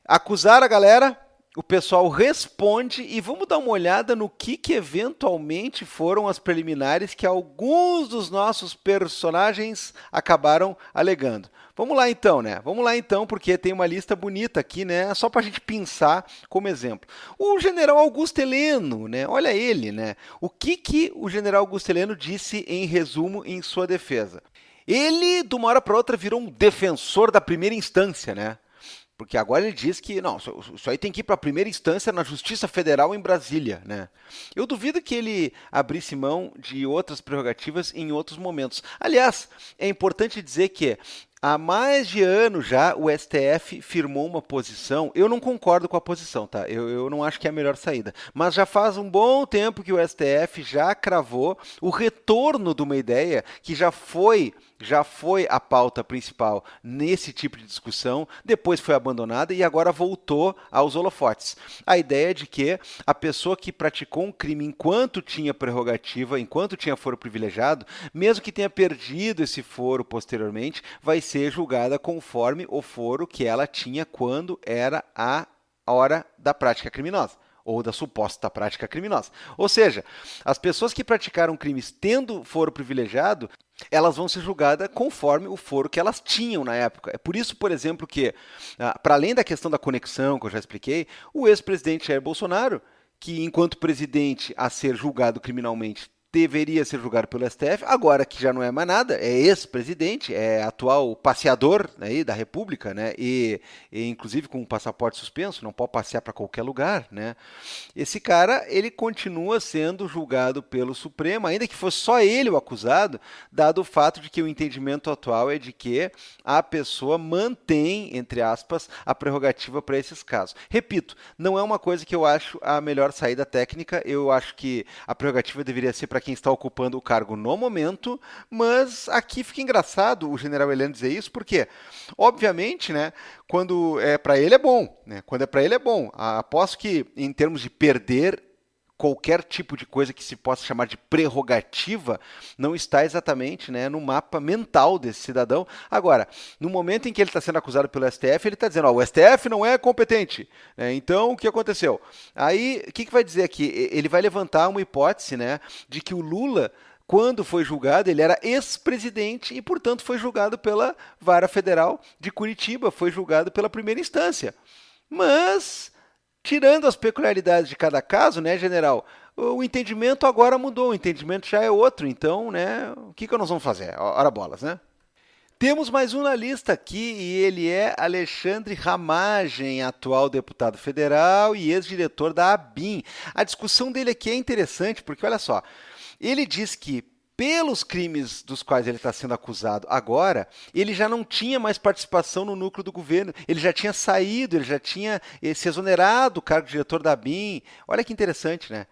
A: Acusar a galera, o pessoal responde e vamos dar uma olhada no que eventualmente foram as preliminares que alguns dos nossos personagens acabaram alegando. Vamos lá então, né? Vamos lá então, porque tem uma lista bonita aqui, né? Só para a gente pensar como exemplo. O general Augusto Heleno, né? Olha ele, né? O que o general Augusto Heleno disse em resumo em sua defesa? Ele, de uma hora para outra, virou um defensor da primeira instância, né? Porque agora ele diz que, não, isso aí tem que ir para a primeira instância na Justiça Federal em Brasília, né? Eu duvido que ele abrisse mão de outras prerrogativas em outros momentos. Aliás, é importante dizer que há mais de ano já o STF firmou uma posição. Eu não concordo com a posição, tá? Eu não acho que é a melhor saída. Mas já faz um bom tempo que o STF já cravou o retorno de uma ideia que já foi a pauta principal nesse tipo de discussão, depois foi abandonada e agora voltou aos holofotes. A ideia de que a pessoa que praticou um crime enquanto tinha prerrogativa, enquanto tinha foro privilegiado, mesmo que tenha perdido esse foro posteriormente, vai ser julgada conforme o foro que ela tinha quando era a hora da prática criminosa ou da suposta prática criminosa. Ou seja, as pessoas que praticaram crimes tendo foro privilegiado, elas vão ser julgadas conforme o foro que elas tinham na época. É por isso, por exemplo, que, para além da questão da conexão, que eu já expliquei, o ex-presidente Jair Bolsonaro, que enquanto presidente a ser julgado criminalmente, deveria ser julgado pelo STF, agora que já não é mais nada, é ex-presidente, é atual passeador aí da República, né? E inclusive com um passaporte suspenso, não pode passear para qualquer lugar, né? Esse cara, ele continua sendo julgado pelo Supremo, ainda que fosse só ele o acusado, dado o fato de que o entendimento atual é de que a pessoa mantém, entre aspas, a prerrogativa para esses casos. Repito, não é uma coisa que eu acho a melhor saída técnica, eu acho que a prerrogativa deveria ser para quem está ocupando o cargo no momento, mas aqui fica engraçado o general Heleno dizer isso, porque, obviamente, né, quando é para ele é bom, né? Quando é para ele é bom. Aposto que, em termos de perder qualquer tipo de coisa que se possa chamar de prerrogativa, não está exatamente, né, no mapa mental desse cidadão. Agora, no momento em que ele está sendo acusado pelo STF, ele está dizendo, ó, o STF não é competente. Então, o que aconteceu? Aí, o que vai dizer aqui? Ele vai levantar uma hipótese, né, de que o Lula, quando foi julgado, ele era ex-presidente e, portanto, foi julgado pela Vara Federal de Curitiba, foi julgado pela primeira instância. Mas, tirando as peculiaridades de cada caso, né, general, o entendimento agora mudou, o entendimento já é outro. Então, né, o que nós vamos fazer? Ora bolas, né? Temos mais um na lista aqui e ele é Alexandre Ramagem, atual deputado federal e ex-diretor da ABIN. A discussão dele aqui é interessante porque, olha só, ele diz que pelos crimes dos quais ele está sendo acusado agora, ele já não tinha mais participação no núcleo do governo, ele já tinha saído, ele já tinha se exonerado do cargo de diretor da ABIN. Olha que interessante, né?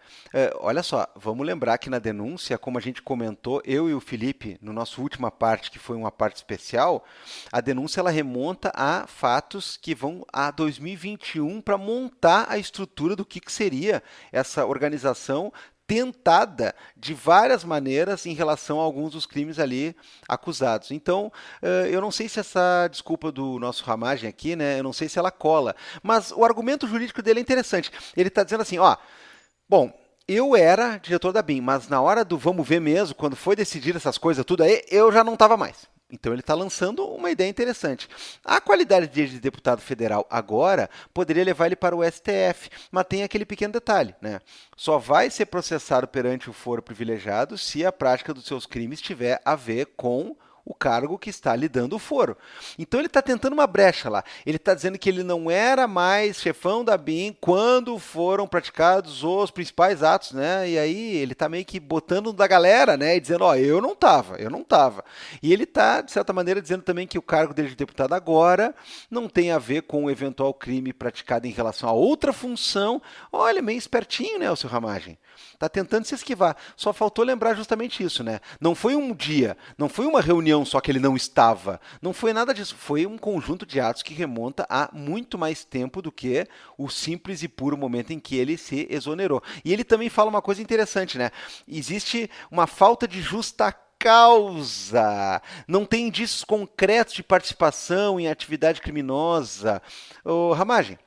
A: Olha só, vamos lembrar que na denúncia, como a gente comentou, eu e o Felipe, no nosso última parte, que foi uma parte especial, a denúncia ela remonta a fatos que vão a 2021 para montar a estrutura do que seria essa organização tentada de várias maneiras em relação a alguns dos crimes ali acusados. Então, eu não sei se essa desculpa do nosso Ramagem aqui, né, eu não sei se ela cola, mas o argumento jurídico dele é interessante. Ele está dizendo assim, ó, bom, eu era diretor da BIM, mas na hora do vamos ver mesmo, quando foi decidir essas coisas tudo aí, eu já não estava mais. Então ele está lançando uma ideia interessante. A qualidade de deputado federal agora poderia levar ele para o STF, mas tem aquele pequeno detalhe, né? Só vai ser processado perante o foro privilegiado se a prática dos seus crimes tiver a ver com o cargo que está lhe dando o foro. Então ele está tentando uma brecha lá. Ele está dizendo que ele não era mais chefão da BIM quando foram praticados os principais atos, né? E aí ele está meio que botando da galera, né? E dizendo, ó, eu não estava. E ele está, de certa maneira, dizendo também que o cargo dele de deputado agora não tem a ver com o eventual crime praticado em relação a outra função. Olha, meio espertinho, né, o seu Ramagem? Está tentando se esquivar. Só faltou lembrar justamente isso, né? Não foi um dia, não foi uma reunião só que ele não estava. Não foi nada disso. Foi um conjunto de atos que remonta a muito mais tempo do que o simples e puro momento em que ele se exonerou. E ele também fala uma coisa interessante, né? Existe uma falta de justa causa. Não tem indícios concretos de participação em atividade criminosa. Ô, Ramagem,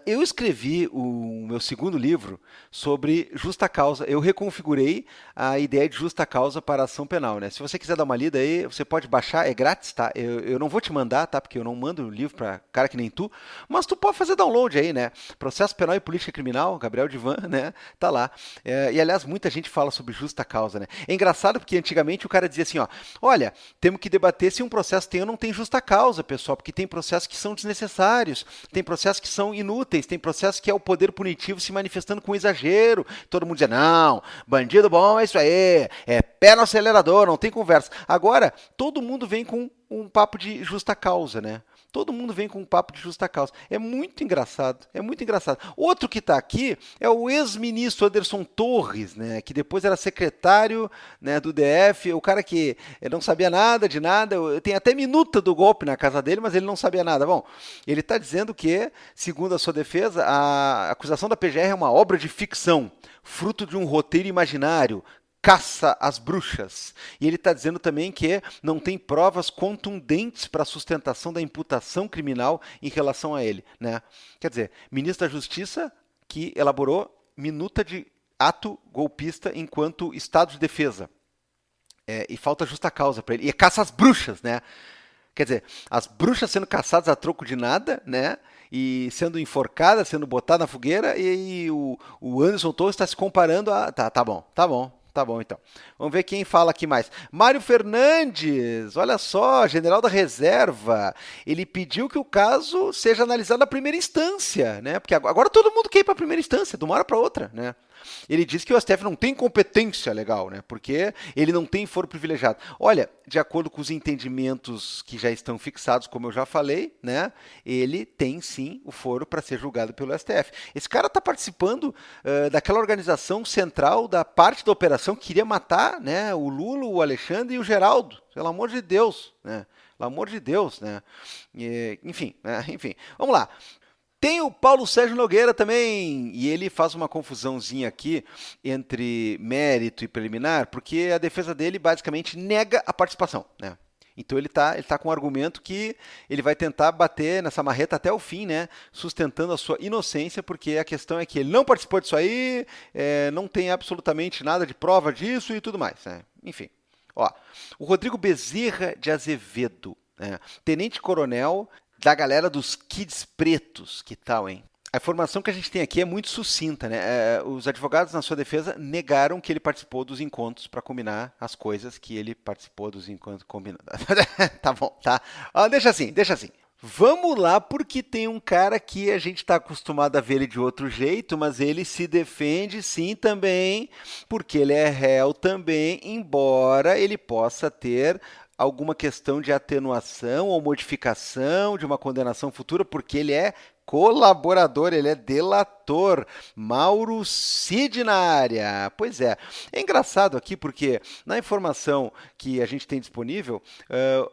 A: Eu escrevi o meu segundo livro sobre justa causa. Eu reconfigurei a ideia de justa causa para a ação penal, né? Se você quiser dar uma lida aí, você pode baixar, é grátis, tá? Eu não vou te mandar, tá? Porque eu não mando o livro para cara que nem tu, mas tu pode fazer download aí, né? Processo Penal e Política Criminal, Gabriel Divan, né? Tá lá. E aliás, muita gente fala sobre justa causa, né? É engraçado porque antigamente o cara dizia assim, ó, olha, temos que debater se um processo tem ou não tem justa causa, pessoal, porque tem processos que são desnecessários, tem processos que são inúteis, tem processos que é o poder punitivo se manifestando com exagero. Todo mundo dizia, não, bandido bom é isso aí, é pé no acelerador, não tem conversa. Agora, todo mundo vem com um papo de justa causa, né? Todo mundo vem com um papo de justa causa. É muito engraçado, é muito engraçado. Outro que está aqui é o ex-ministro Anderson Torres, né, que depois era secretário, né, do DF, o cara que não sabia nada de nada, tem até minuta do golpe na casa dele, mas ele não sabia nada. Bom, ele está dizendo que, segundo a sua defesa, a acusação da PGR é uma obra de ficção, fruto de um roteiro imaginário, caça às bruxas. E ele está dizendo também que não tem provas contundentes para a sustentação da imputação criminal em relação a ele, né? Quer dizer, ministro da Justiça que elaborou minuta de ato golpista enquanto estado de defesa. E falta justa causa para ele. E é caça às bruxas, né? Quer dizer, as bruxas sendo caçadas a troco de nada, né? E sendo enforcadas, sendo botadas na fogueira, e o Anderson Torres está se comparando a. Tá bom, tá bom. Tá bom, então. Vamos ver quem fala aqui mais. Mário Fernandes, olha só, general da reserva. Ele pediu que o caso seja analisado na primeira instância, né? Porque agora todo mundo quer ir para a primeira instância, de uma hora para outra, né? Ele diz que o STF não tem competência legal, né? Porque ele não tem foro privilegiado. Olha, de acordo com os entendimentos que já estão fixados, como eu já falei, né? Ele tem sim o foro para ser julgado pelo STF. Esse cara está participando daquela organização central da parte da operação que queria matar, né? O Lula, o Alexandre e o Geraldo. Pelo amor de Deus, né? Pelo amor de Deus, né? Enfim, enfim. Vamos lá. Tem o Paulo Sérgio Nogueira também, e ele faz uma confusãozinha aqui entre mérito e preliminar, porque a defesa dele basicamente nega a participação, né? Então ele tá com um argumento que ele vai tentar bater nessa marreta até o fim, né? Sustentando a sua inocência, porque a questão é que ele não participou disso aí, não tem absolutamente nada de prova disso e tudo mais, né? Enfim, ó, o Rodrigo Bezerra de Azevedo, né? Tenente-coronel da galera dos Kids Pretos, que tal, hein? A informação que a gente tem aqui é muito sucinta, né? Os advogados, na sua defesa, negaram que ele participou dos encontros para combinar as coisas que ele participou dos encontros combinando. Tá bom, tá? Deixa assim, deixa assim. Vamos lá, porque tem um cara que a gente está acostumado a ver ele de outro jeito, mas ele se defende sim também, porque ele é réu também, embora ele possa ter alguma questão de atenuação ou modificação de uma condenação futura, porque ele é colaborador, ele é delator. Mauro Cid na área. Pois é. É engraçado aqui porque na informação que a gente tem disponível,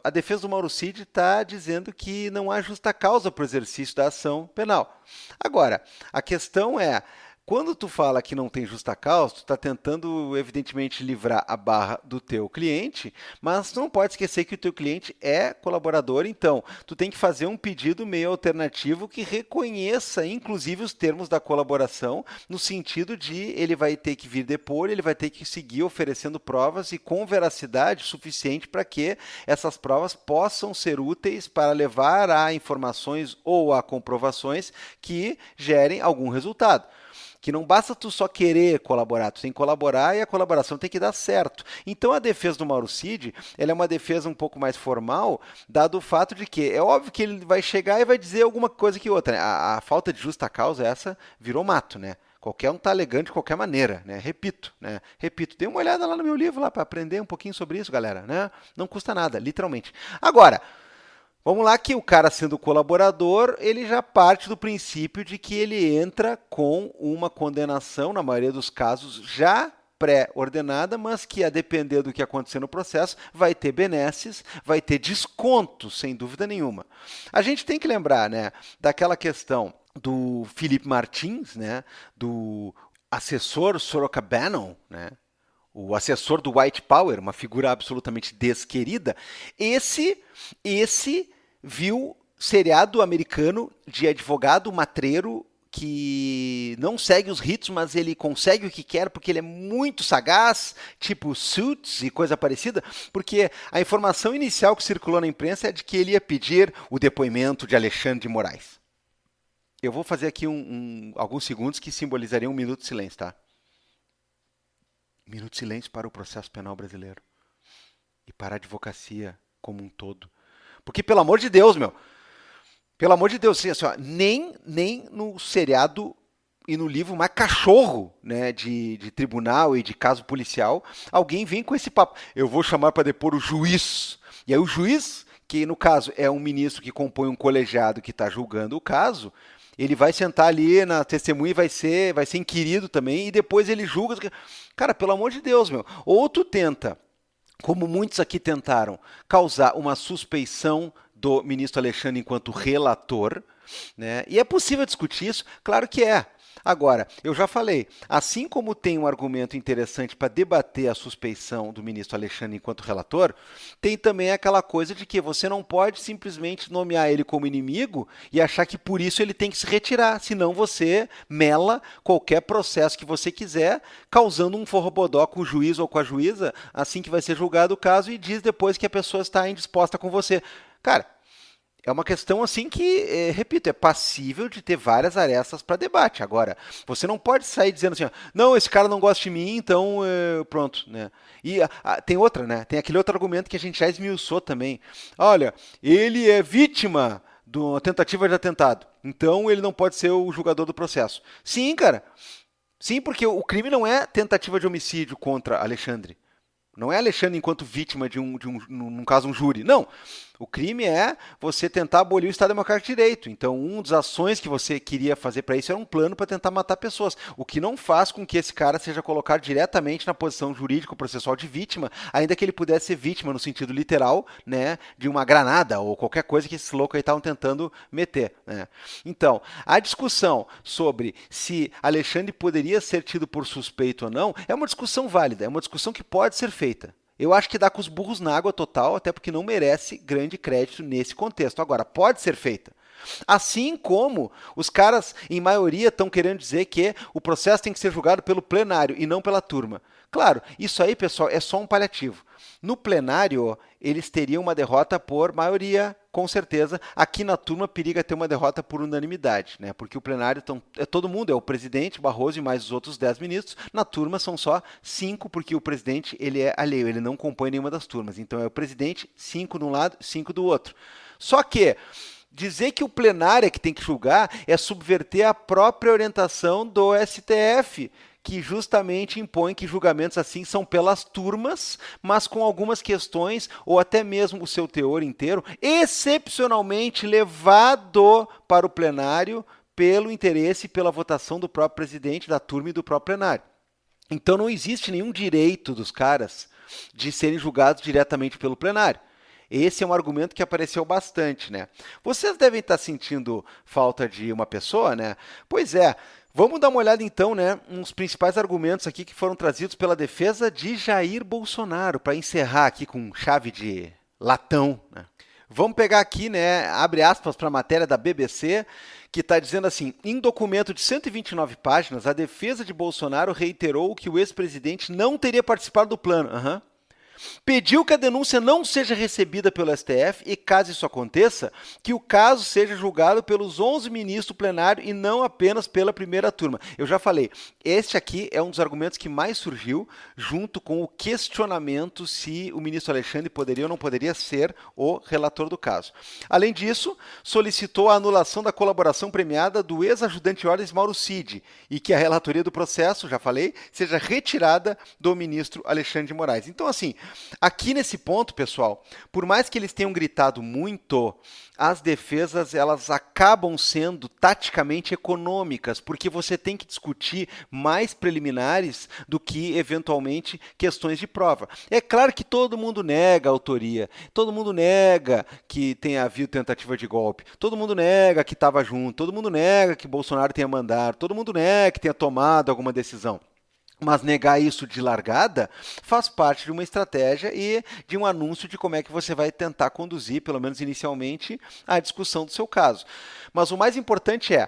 A: a defesa do Mauro Cid está dizendo que não há justa causa para o exercício da ação penal. Agora, a questão é, quando tu fala que não tem justa causa, tu está tentando, evidentemente, livrar a barra do teu cliente, mas não pode esquecer que o teu cliente é colaborador, então tu tem que fazer um pedido meio alternativo que reconheça, inclusive, os termos da colaboração, no sentido de ele vai ter que vir depor, ele vai ter que seguir oferecendo provas e com veracidade suficiente para que essas provas possam ser úteis para levar a informações ou a comprovações que gerem algum resultado. Que não basta tu só querer colaborar, tu tem que colaborar e a colaboração tem que dar certo. Então a defesa do Mauro Cid, ela é uma defesa um pouco mais formal, dado o fato de que é óbvio que ele vai chegar e vai dizer alguma coisa que outra, né? A falta de justa causa essa virou mato, né? Qualquer um está alegando de qualquer maneira, né? Repito, né? Repito, dê uma olhada lá no meu livro lá para aprender um pouquinho sobre isso, galera, né? Não custa nada, literalmente. Agora, vamos lá que o cara sendo colaborador, ele já parte do princípio de que ele entra com uma condenação, na maioria dos casos, já pré-ordenada, mas que, a depender do que acontecer no processo, vai ter benesses, vai ter descontos, sem dúvida nenhuma. A gente tem que lembrar, né, daquela questão do Felipe Martins, né, do assessor Sorocabana, né, o assessor do White Power, uma figura absolutamente desquerida, esse viu seriado americano de advogado matreiro que não segue os ritos, mas ele consegue o que quer porque ele é muito sagaz, tipo Suits e coisa parecida, porque a informação inicial que circulou na imprensa é de que ele ia pedir o depoimento de Alexandre de Moraes. Eu vou fazer aqui alguns segundos que simbolizariam um minuto de silêncio, tá? Minuto de silêncio para o processo penal brasileiro e para a advocacia como um todo. Porque, pelo amor de Deus, pelo amor de Deus, assim, ó, nem no seriado e no livro mais cachorro, né, de tribunal e de caso policial, alguém vem com esse papo. Eu vou chamar para depor o juiz. E aí o juiz, que no caso é um ministro que compõe um colegiado que está julgando o caso, ele vai sentar ali na testemunha e vai ser inquirido também, e depois ele julga. Cara, pelo amor de Deus, ou tu tenta, como muitos aqui tentaram, causar uma suspeição do ministro Alexandre enquanto relator, né? E é possível discutir isso? Claro que é. Agora, eu já falei, assim como tem um argumento interessante para debater a suspeição do ministro Alexandre enquanto relator, tem também aquela coisa de que você não pode simplesmente nomear ele como inimigo e achar que por isso ele tem que se retirar, senão você mela qualquer processo que você quiser, causando um forrobodó com o juiz ou com a juíza, assim que vai ser julgado o caso, e diz depois que a pessoa está indisposta com você. Cara, é uma questão assim que, repito, é passível de ter várias arestas para debate. Agora, você não pode sair dizendo assim, ó, não, esse cara não gosta de mim, então pronto, né? E tem outra, né? Tem aquele outro argumento que a gente já esmiuçou também. Olha, ele é vítima de uma tentativa de atentado, então ele não pode ser o julgador do processo. Sim, cara. Sim, porque o crime não é tentativa de homicídio contra Alexandre. Não é Alexandre enquanto vítima num caso, um júri. Não. O crime é você tentar abolir o Estado Democrático de Direito. Então, uma das ações que você queria fazer para isso era um plano para tentar matar pessoas. O que não faz com que esse cara seja colocado diretamente na posição jurídico-processual de vítima, ainda que ele pudesse ser vítima no sentido literal, né, de uma granada ou qualquer coisa que esses loucos aí estavam tentando meter, né? Então, a discussão sobre se Alexandre poderia ser tido por suspeito ou não é uma discussão válida, é uma discussão que pode ser feita. Eu acho que dá com os burros na água total, até porque não merece grande crédito nesse contexto. Agora, pode ser feita. Assim como os caras, em maioria, estão querendo dizer que o processo tem que ser julgado pelo plenário e não pela turma. Claro, isso aí, pessoal, é só um paliativo. No plenário, eles teriam uma derrota por maioria, com certeza. Aqui na turma, periga ter uma derrota por unanimidade, né? Porque o plenário é todo mundo, é o presidente, Barroso e mais os outros 10 ministros. Na turma são só 5, porque o presidente ele é alheio, ele não compõe nenhuma das turmas. Então é o presidente, 5 de um lado, 5 do outro. Só que dizer que o plenário é que tem que julgar é subverter a própria orientação do STF, que justamente impõe que julgamentos assim são pelas turmas, mas com algumas questões, ou até mesmo o seu teor inteiro, excepcionalmente levado para o plenário pelo interesse e pela votação do próprio presidente da turma e do próprio plenário. Então não existe nenhum direito dos caras de serem julgados diretamente pelo plenário. Esse é um argumento que apareceu bastante, né? Vocês devem estar sentindo falta de uma pessoa, né? Pois é. Vamos dar uma olhada então, né, uns principais argumentos aqui que foram trazidos pela defesa de Jair Bolsonaro, para encerrar aqui com chave de latão, né? Vamos pegar aqui, né, abre aspas para a matéria da BBC, que está dizendo assim, em documento de 129 páginas, a defesa de Bolsonaro reiterou que o ex-presidente não teria participado do plano. Pediu que a denúncia não seja recebida pelo STF e, caso isso aconteça, que o caso seja julgado pelos 11 ministros do plenário e não apenas pela primeira turma. Eu já falei, este aqui é um dos argumentos que mais surgiu, junto com o questionamento se o ministro Alexandre poderia ou não poderia ser o relator do caso. Além disso, solicitou a anulação da colaboração premiada do ex-ajudante de ordens Mauro Cid e que a relatoria do processo, já falei, seja retirada do ministro Alexandre de Moraes. Então, assim, aqui nesse ponto, pessoal, por mais que eles tenham gritado muito, as defesas elas acabam sendo taticamente econômicas, porque você tem que discutir mais preliminares do que, eventualmente, questões de prova. É claro que todo mundo nega a autoria, todo mundo nega que tenha havido tentativa de golpe, todo mundo nega que estava junto, todo mundo nega que Bolsonaro tenha mandado, todo mundo nega que tenha tomado alguma decisão. Mas negar isso de largada faz parte de uma estratégia e de um anúncio de como é que você vai tentar conduzir, pelo menos inicialmente, a discussão do seu caso. Mas o mais importante é,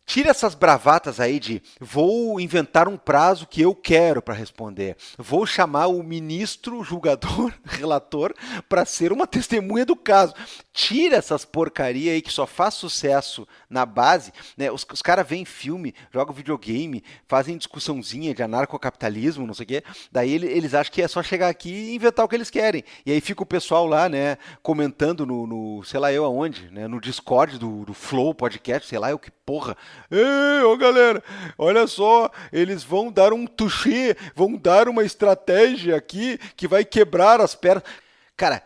A: tira essas bravatas aí de vou inventar um prazo que eu quero para responder. Vou chamar o ministro, julgador, relator para ser uma testemunha do caso. Tira essas porcaria aí que só faz sucesso na base. Né? Os caras veem filme, jogam videogame, fazem discussãozinha de anarcocapitalismo, não sei o quê. Daí eles acham que é só chegar aqui e inventar o que eles querem. E aí fica o pessoal lá, né, comentando no sei lá eu aonde, né, no Discord do Flow Podcast, sei lá eu que porra. Ei, ô galera, olha só, eles vão dar um touché, vão dar uma estratégia aqui que vai quebrar as pernas. Cara,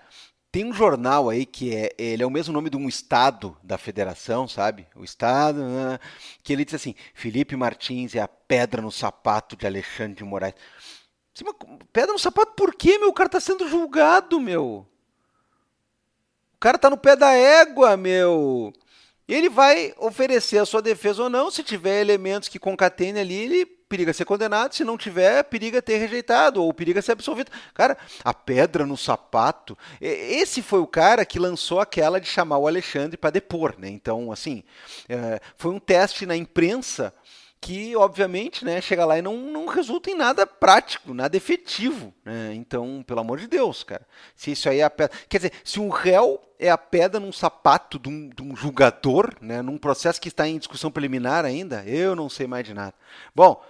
A: tem um jornal aí que ele é o mesmo nome de um estado da federação, sabe? O estado, né? Que ele diz assim, Felipe Martins é a pedra no sapato de Alexandre de Moraes. Sim, mas pedra no sapato por quê, meu? O cara tá sendo julgado, meu. O cara tá no pé da égua, meu. Ele vai oferecer a sua defesa ou não, se tiver elementos que concatenem ali, ele periga ser condenado, se não tiver, periga ter rejeitado, ou periga ser absolvido. Cara, a pedra no sapato, esse foi o cara que lançou aquela de chamar o Alexandre para depor, né? Então, assim, foi um teste na imprensa que, obviamente, né, chega lá e não resulta em nada prático, nada efetivo. Né? Então, pelo amor de Deus, cara. Se isso aí é a pedra. Quer dizer, se um réu é a pedra num sapato de um julgador, né, num processo que está em discussão preliminar ainda, eu não sei mais de nada. Bom,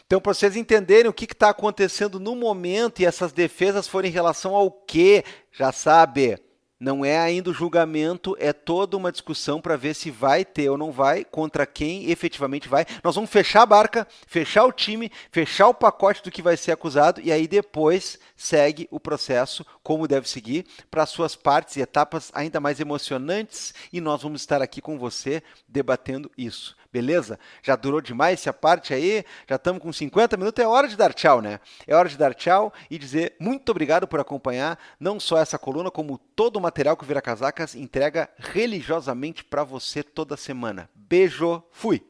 A: então, para vocês entenderem o que está acontecendo no momento e essas defesas forem em relação ao quê, já sabe. Não é ainda o julgamento, é toda uma discussão para ver se vai ter ou não vai, contra quem efetivamente vai. Nós vamos fechar a barca, fechar o time, fechar o pacote do que vai ser acusado e aí depois segue o processo como deve seguir para suas partes e etapas ainda mais emocionantes e nós vamos estar aqui com você debatendo isso. Beleza? Já durou demais essa parte aí, já estamos com 50 minutos, é hora de dar tchau, né? É hora de dar tchau e dizer muito obrigado por acompanhar não só essa coluna, como todo o material que o Vira Casacas entrega religiosamente para você toda semana. Beijo, fui!